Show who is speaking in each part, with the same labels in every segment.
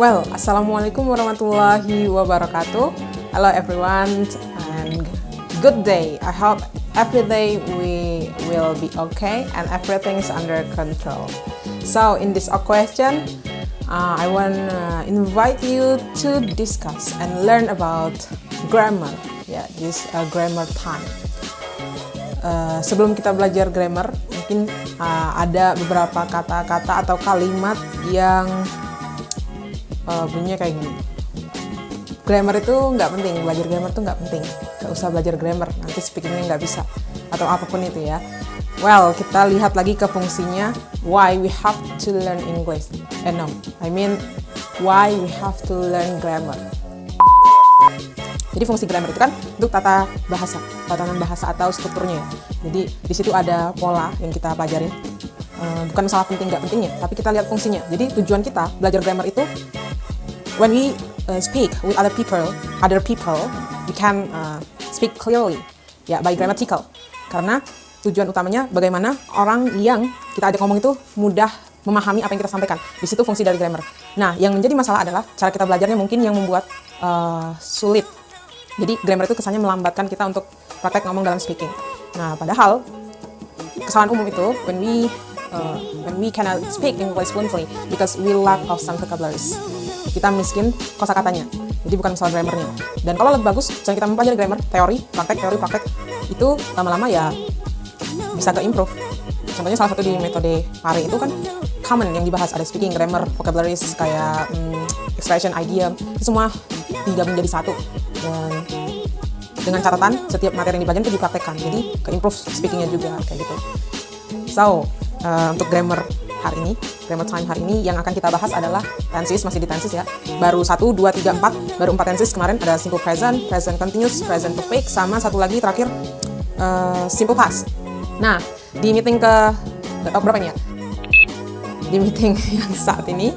Speaker 1: Well, Assalamualaikum warahmatullahi wabarakatuh. Hello everyone and good day. I hope every day we will be okay and everything is under control. So in this question, I want to invite you to discuss and learn about grammar. Yeah, this grammar time. Sebelum kita belajar grammar, mungkin ada beberapa kata-kata atau kalimat yang bunyinya kayak gini. Grammar itu nggak penting, belajar grammar itu nggak penting. Nggak usah belajar grammar, nanti speakingnya nggak bisa. Atau apapun itu ya. Well, kita lihat lagi ke fungsinya. Why we have to learn English? No, I mean why we have to learn grammar. Jadi fungsi grammar itu kan untuk tatanan bahasa atau strukturnya ya. Jadi di situ ada pola yang kita pelajarin. Bukan masalah penting nggak pentingnya, tapi kita lihat fungsinya. Jadi tujuan kita belajar grammar itu when we speak with other people, we can speak clearly, ya, by grammatical. Karena tujuan utamanya bagaimana orang yang kita ajak ngomong itu mudah memahami apa yang kita sampaikan. Di situ fungsi dari grammar. Nah, yang menjadi masalah adalah cara kita belajarnya mungkin yang membuat sulit. Jadi grammar itu kesannya melambatkan kita untuk praktek ngomong dalam speaking. Nah, padahal kesalahan umum itu when we cannot speak English fluently because we lack of some vocabularies. Kita miskin kosakatanya. Jadi bukan masalah grammarnya. Dan kalau lebih bagus, misalnya kita mempelajari grammar, teori, praktek, itu lama-lama ya bisa ke-improve. Contohnya salah satu di metode PARE itu kan common yang dibahas, ada speaking, grammar, vocabularies, kayak expression, idiom, itu semua digabung jadi satu. Dan dengan catatan, setiap materi yang dipelajari itu dipraktekkan. Jadi ke-improve speakingnya juga, kayak gitu. So, untuk grammar time hari ini yang akan kita bahas adalah tenses, masih di tenses ya. Baru 1, 2, 3, 4, baru 4 tenses kemarin, ada simple present, present continuous, present perfect, sama satu lagi terakhir simple past. Nah, di meeting berapa ini ya? Di meeting yang saat ini.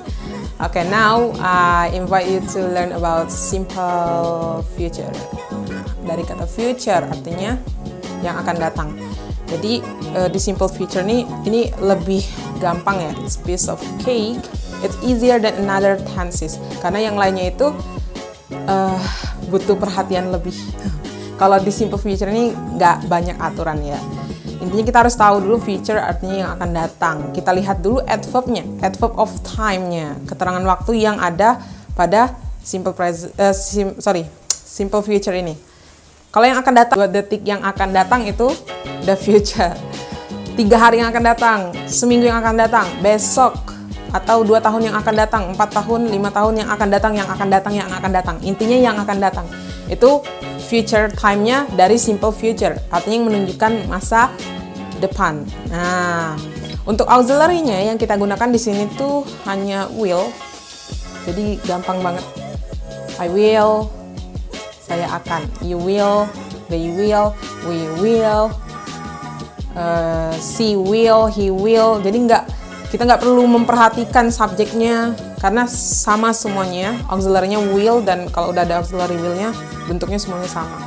Speaker 1: Okay, now I invite you to learn about simple future. Nah, dari kata future artinya yang akan datang. Jadi di simple future ini lebih gampang ya. It's piece of cake. It's easier than another tenses. Karena yang lainnya itu butuh perhatian lebih. Kalau di simple future ini nggak banyak aturan ya. Intinya kita harus tahu dulu future artinya yang akan datang. Kita lihat dulu adverb-nya, adverb of time-nya, keterangan waktu yang ada pada simple future ini. Kalau yang akan datang, 2 detik yang akan datang itu the future. 3 hari yang akan datang, seminggu yang akan datang, besok, atau 2 tahun yang akan datang, 4 tahun, 5 tahun yang akan datang. Intinya yang akan datang. Itu future time-nya dari simple future, artinya yang menunjukkan masa depan. Nah, untuk auxiliary-nya yang kita gunakan di sini tuh hanya will. Jadi gampang banget. I will, saya akan. You will, they will, we will, she will, he will. Jadi kita nggak perlu memperhatikan subjeknya karena sama semuanya. Auxiliary-nya will, dan kalau udah ada auxiliary will-nya bentuknya semuanya sama.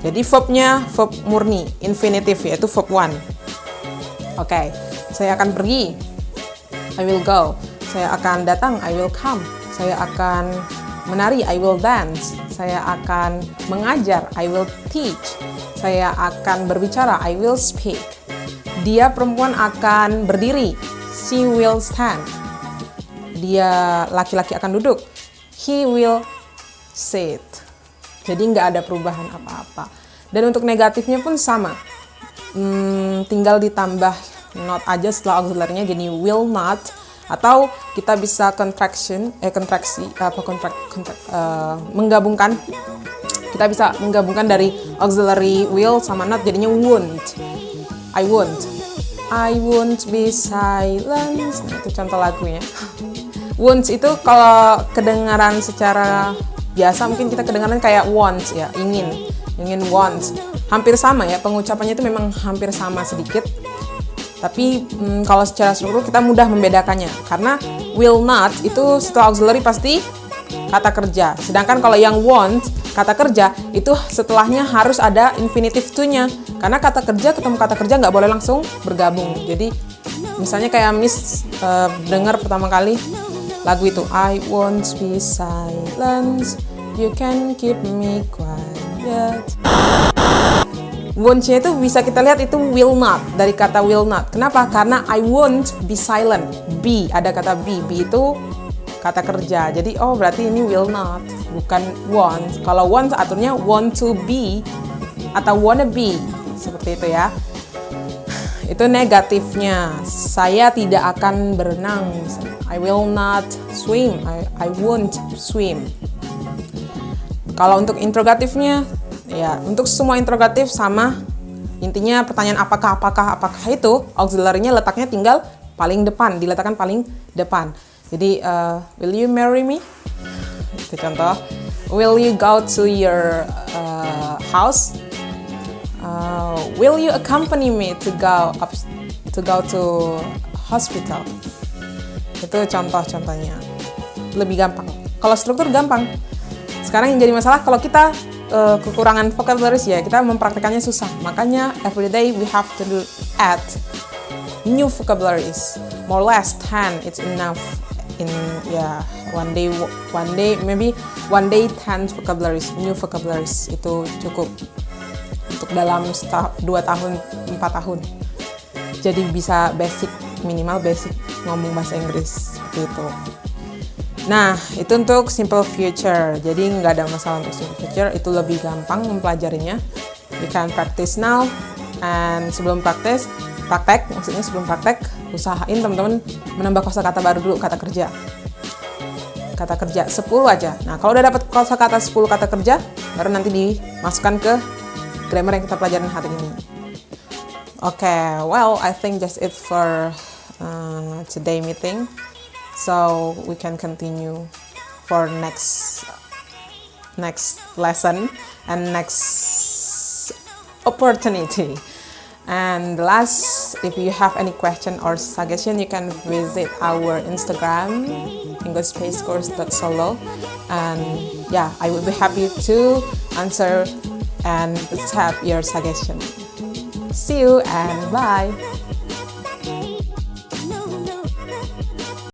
Speaker 1: Jadi verb-nya verb murni, infinitive, yaitu verb 1. Oke, saya akan pergi, I will go. Saya akan datang, I will come. Saya akan menari, I will dance. Saya akan mengajar, I will teach. Saya akan berbicara, I will speak. Dia perempuan akan berdiri, she will stand. Dia laki-laki akan duduk, he will sit. Jadi nggak ada perubahan apa-apa. Dan untuk negatifnya pun sama. Tinggal ditambah not aja setelah auxiliary-nya jadi will not, atau kita bisa menggabungkan. Kita bisa menggabungkan dari auxiliary will sama not jadinya won't. I won't be silent. Nah, itu contoh lagunya. Won't itu kalau kedengaran secara biasa mungkin kita kedengaran kayak wants ya, ingin wants. Hampir sama ya, pengucapannya itu memang hampir sama sedikit. Tapi kalau secara struktur kita mudah membedakannya. Karena will not itu setelah auxiliary pasti kata kerja. Sedangkan kalau yang want, kata kerja, itu setelahnya harus ada infinitive to-nya. Karena kata kerja ketemu kata kerja nggak boleh langsung bergabung. Jadi misalnya kayak Miss dengar pertama kali lagu itu, I won't be silent, you can keep me quiet. Won't-nya itu bisa kita lihat itu will not, dari kata will not. Kenapa? Karena I won't be silent. Be, ada kata be itu kata kerja. Jadi berarti ini will not, bukan want. Kalau want aturnya want to be atau wanna be, seperti itu ya. Itu negatifnya. Saya tidak akan berenang. I will not swim. I won't swim. Kalau untuk interrogatifnya, ya, untuk semua interrogatif sama. Intinya pertanyaan apakah itu auxiliary-nya letaknya tinggal paling depan, diletakkan paling depan. Jadi, will you marry me? Itu contoh. Will you go to your house? Will you accompany me to go to hospital? Itu contoh-contohnya. Lebih gampang. Kalau struktur gampang. Sekarang yang jadi masalah kalau kita kekurangan vocabularies ya, kita mempraktikannya susah. Makanya every day we have to add new vocabularies. More or less 10 it's enough. In one day 10 vocabularies, new vocabularies itu cukup untuk dalam 2 tahun 4 tahun. Jadi bisa minimal basic ngomong bahasa Inggris seperti itu. Nah, itu untuk simple future. Jadi nggak ada masalah untuk simple future. Itu lebih gampang mempelajarinya. You can practice now. And sebelum praktek, sebelum praktek, usahain teman-teman menambah kosakata baru dulu, kata kerja. Kata kerja 10 aja. Nah, kalau udah dapat kosakata 10 kata kerja, baru nanti dimasukkan ke grammar yang kita pelajarin hari ini. Okay, well, I think that's it for today meeting. So we can continue for next lesson and next opportunity. And last, if you have any question or suggestion, you can visit our Instagram, englishspacecourse.solo, and yeah, I will be happy to answer and accept your suggestion. See you and bye.